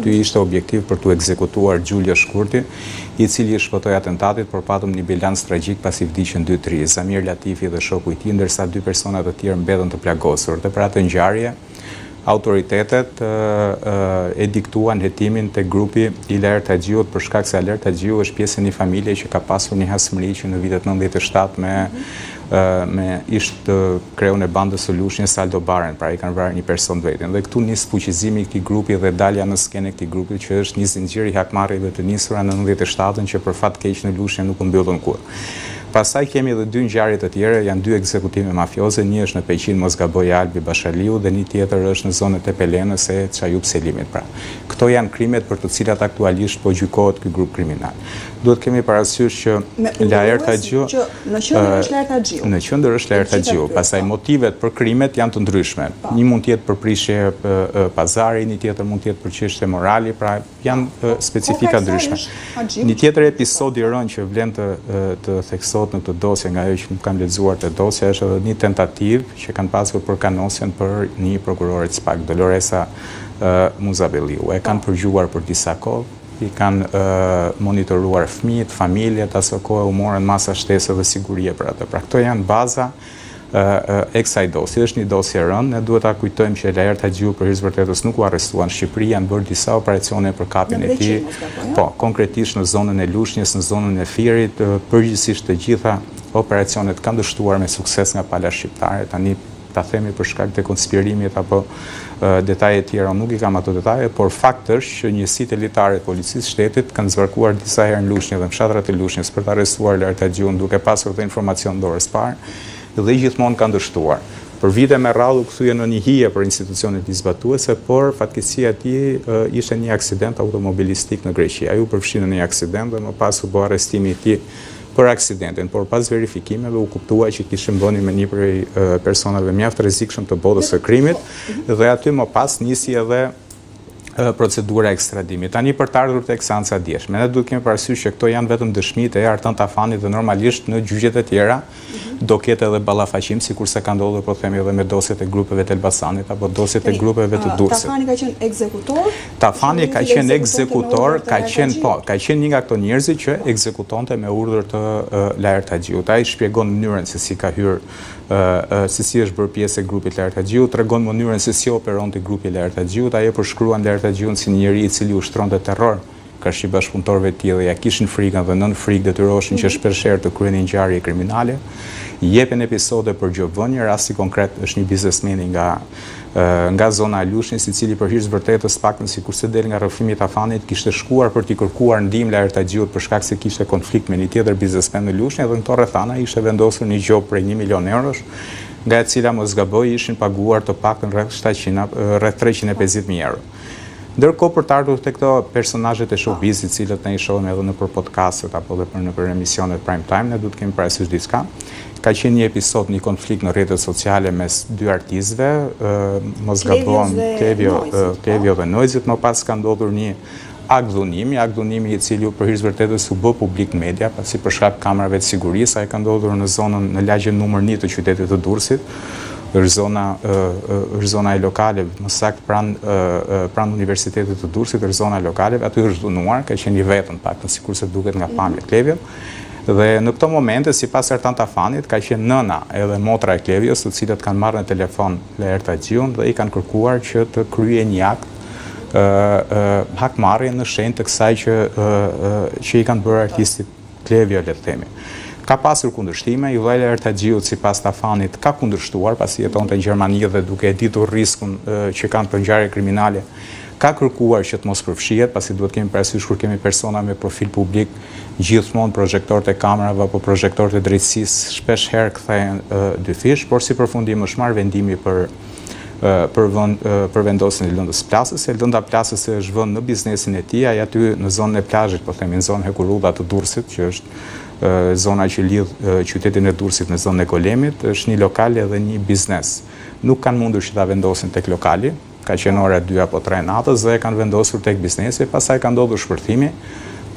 Ty ishte objektiv për të ekzekutuar Gjulja Shkurti, i cili shpëtoi atentatit, por patëm një bilans tragjik pasi vdiqën 2-3, Zamir Latifi dhe shoku i tij, ndërsa 2 persona të tjerë mbetën të plagosur. Dhe për atë ngjarje, autoritetet e diktuan hetimin te grupi i Lert Haxhiut për shkak se Lert Haxhiu është pjesë e një familje që ka pasur një hasmëri që në vitet 97 me ishte kreun e bandës së Lushnjës Saldo Baren, pra i kanë vrarë një person vetëm. Dhe këtu nis fuqizimi i këtij grupi dhe dalja në skenë e këtij grupi që është një zinxhir i hakmarrjeve të nisura në 97-ën që për fat keq në Lushnjë nuk u mbyllën kurrë. Pastaj kemi edhe 2 ngjarje të tjera, janë 2 ekzekutime mafioze, një është në Peqin mos gaboj Albi Bashaliu dhe një tjetër është në zonën e Pelenës e Çajub Selimit. Pra, këto janë krimet për të cilat aktualisht po gjykohet ky grup kriminal. Duhet kemi parasysh që Lert Haxhiu në qendër është Lert Haxhiu. Në qendër është Lert Haxhiu. Pastaj motivet për krimet janë të ndryshme. Një mund të jetë për prishje pazari, një tjetër mund të jetë për çështje morali, pra janë specifika ndryshme. Një tjetër episod i rënd që vlen të theksohet në këtë dosje nga ajo që nuk kam lexuar të dosja është edhe një tentativë që kanë pasur për kanosjen për një prokurore SPAK, Doloresa Muzabelliu. E kanë përgjuar për disa kohë, i kanë monitoruar fëmijët, familjet, aso kohë u morën masa shtesë dhe sigurie për atë. Pra këto janë baza e kësaj dosje. Është një dosje rënd, ne duhet ta kujtojmë që Lert Haxhiu për hir të vërtetës nuk u arrestuan në Shqipëri, janë bërë disa operacione për kapjen e tij. Po, konkretisht në zonën e Lushnjës, në zonën e Firit, përgjithsisht të gjitha operacionet kanë dështuar me sukses nga pala shqiptare. Tani ta themi për shkak të konspirimit apo detaje tjera, nuk i kam ato detaje, por fakt është që njësitë elitare të policisë shtetit kanë zvarkuar disa herë në Lushnjë dhe në fshatrat e Lushnjës për të arrestuar Lert Haxhiun duke pasur të informacion dorës parë dhe gjithmonë kanë dështuar. Për vite me radhë u kthye në një hije për institucionet zbatuese, por fatkeqësia e tij ishte një aksident automobilistik në Greqi. Ai u përfshi në një aksident dhe më pas u bë arrestimi i tij për aksidentin, por pas verifikimeve u kuptua që kishte mbënë me një prej personave mjaft rrezikshëm të botës së krimit dhe aty më pas nisi edhe procedura ekstradimit. Tani për të ardhur tek seanca e dieshme, ne duhet kemi parasysh që këto janë vetëm dëshmitë e Artan Tafanit dhe normalisht në gjyqjet e tjera do ketë edhe ballafaqim, sikurse ka ndodhur po themi edhe me dosjet e grupeve të Elbasanit apo dosjet e grupeve të Durrësit. Tafani ka qenë ekzekutor? Tafani ka qenë ekzekutor, ka qenë një nga ato njerëz që ekzekutonte me urdhër të Lert Haxhiut. Ai shpjegon mënyrën se si ka hyrë, se si është bërë pjesë e grupit Lert Haxhiut, tregon mënyrën se si operonte grupi Lert Haxhiut. Ai e përshkruan Lert Haxhiun si një njeri i cili ushtronte terror kërshi bashkëpunëtorëve të tij dhe ja kishin frikën dhe nën frikë detyroshin që shpeshherë të kryenin ngjarje kriminale. Jepen episode për gjobvënie, rasti konkret është një biznesmeni nga zona e Lushnjës, i cili për hir të vërtetës paktën sikurse del nga rrëfimi i Tafanit, kishte shkuar për t'i kërkuar ndihmë Lert Haxhiut për shkak se kishte konflikt me një tjetër biznesmen në Lushnjë dhe në këto rrethana ishte vendosur një gjop prej 1 milion eurosh, nga e cila mos gaboj ishin paguar të paktën rreth 350.000 euro. Ndërkohë për të ardhur te këto personazhet e showbizit, të cilët ne i shohim edhe nëpër podcastet apo edhe nëpër emisionet prime time, ne duhet të kemi parasysh diçka. Ka qenë një episod, një konflikt në rrjetet sociale mes 2 artistëve, mos gabojmë, Klevio dhe Noizit, më pas ka ndodhur një akt dhunimi i cili për hir të vërtetës u bë publik në media, pasi për shkak kamerave të sigurisë, ai ka ndodhur në lagjen numër 1 të qytetit të Durrësit. Është zona e lokaleve, më saktë pranë Universitetit të Durrësit, është zona e lokaleve, aty është dhunuar, ka qenë i vetëm paktën sikurse duket nga pamja Klevio. Dhe në këto momente, sipas Artan Tafanit, ka qenë nëna edhe motra e Klevios, të cilët kanë marrë në telefon Lert Haxhiun dhe i kanë kërkuar që të kryejë një akt hakmarrje në shenjë të kësaj që i kanë bërë artistit Klevio, le të themi. Ka pasur kundërshtime, i vëlla Lert Haxhiut sipas Tafanit ka kundërshtuar pasi jetonte në Gjermani dhe duke e ditur rrezikun që kanë për ngjarje kriminale, ka kërkuar që të mos përfshihet, pasi duhet kemi parasysh kur kemi persona me profil publik, gjithmonë projektorët e kamerave apo projektorët e drejtësisë shpesh herë kthehen dy fish, por si përfundim është marrë vendimi për vendosjen e lëndës plasës. Lënda plasës është vënë në biznesin e tij, ai aty në zonën e plazhit, po themi në zonën Hekurudha të Durrësit, që është zona që lidh qytetin e Durrësit në zonën e Kolemit, është një lokal edhe një biznes. Nuk kanë mundur që ta vendosin tek lokali, ka qenë ora 2 apo 3 natës dhe e kanë vendosur tek biznesi, pastaj ka ndodhur shpërthimi.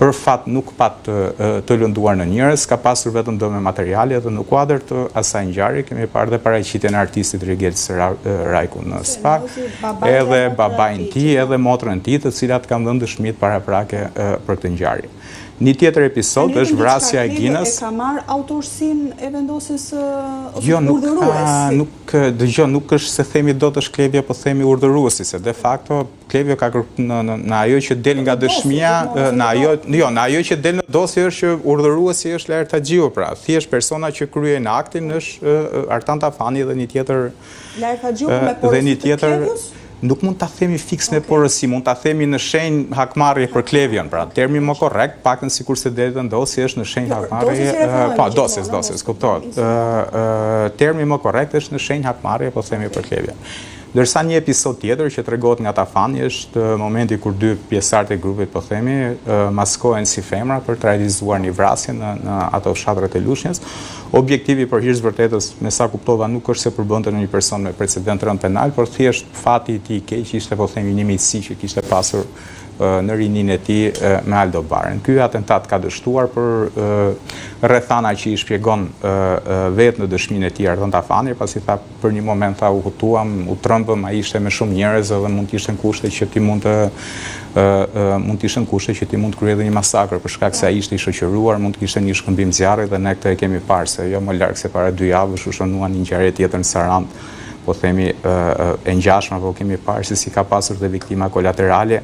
për fat nuk pat të lënduar në njerëz, ka pasur vetëm dëme materiale dhe në kuadër të asaj ngjarje kemi parë dhe paraqitjen e artistit Rigel Rajku në SPAK, edhe babain tij edhe motrën e tij, të cilat kanë dhënë dëshmi paraprake për këtë ngjarje. Një tjetër episod është vrasja e Ginës. E ka marrë autorsinë e vendosjes urdhërues? Nuk është se themi do të shklevja, po themi urdhëruesi, se de facto Klevjo ka në ajo që del nga dëshmia, në ajo që del në dosje është që urdhëruesi është Lajr Taxhiu, pra thjesht persona që kryejnë aktin është Artan Tafani dhe një tjetër Lajr Taxhiu me porositë të Klevjos? Nuk mund ta themi fiks me porosi, mund ta themi në shenjë hakmarrje për Klevjon, pra termi më korrekt, paktën sikur se deri në dosje është në shenjë hakmarrje, po dosjes, kuptohet. Termi më korrekt është në shenjë hakmarrje, po themi për Klevjon. Ndërsa një episod tjetër që tregohet nga Tafani është momenti kur dy pjesëtarët e grupit, po themi, maskohen si femra për të realizuar një vrasje në ato fshatrat e Lushnjës. Objektivi për hir të vërtetës, me sa kuptova, nuk është se përbënte në një person me precedent rënd penal, por thjesht fati i tij i keq ishte, po themi, një miqësi që kishte pasur në rinin e tij me Aldo Baren. Ky atentat ka dështuar për rrethana që i shpjegon vetë në dëshminë e tij Artan Tafani, pasi tha për një moment tha u hutuam, u trembëm, ai ishte me shumë njerëz dhe mund të ishte në kushte që ti mund të kryej edhe një masakër për shkak se ai ishte i shoqëruar, mund të kishte një shkëmbim zjarri dhe ne këtë e kemi parë se jo më larg se para 2 javësh u shënuan një ngjarje tjetër në Sarand, po themi e ngjashme, po kemi parë se si ka pasur dhe viktima kolaterale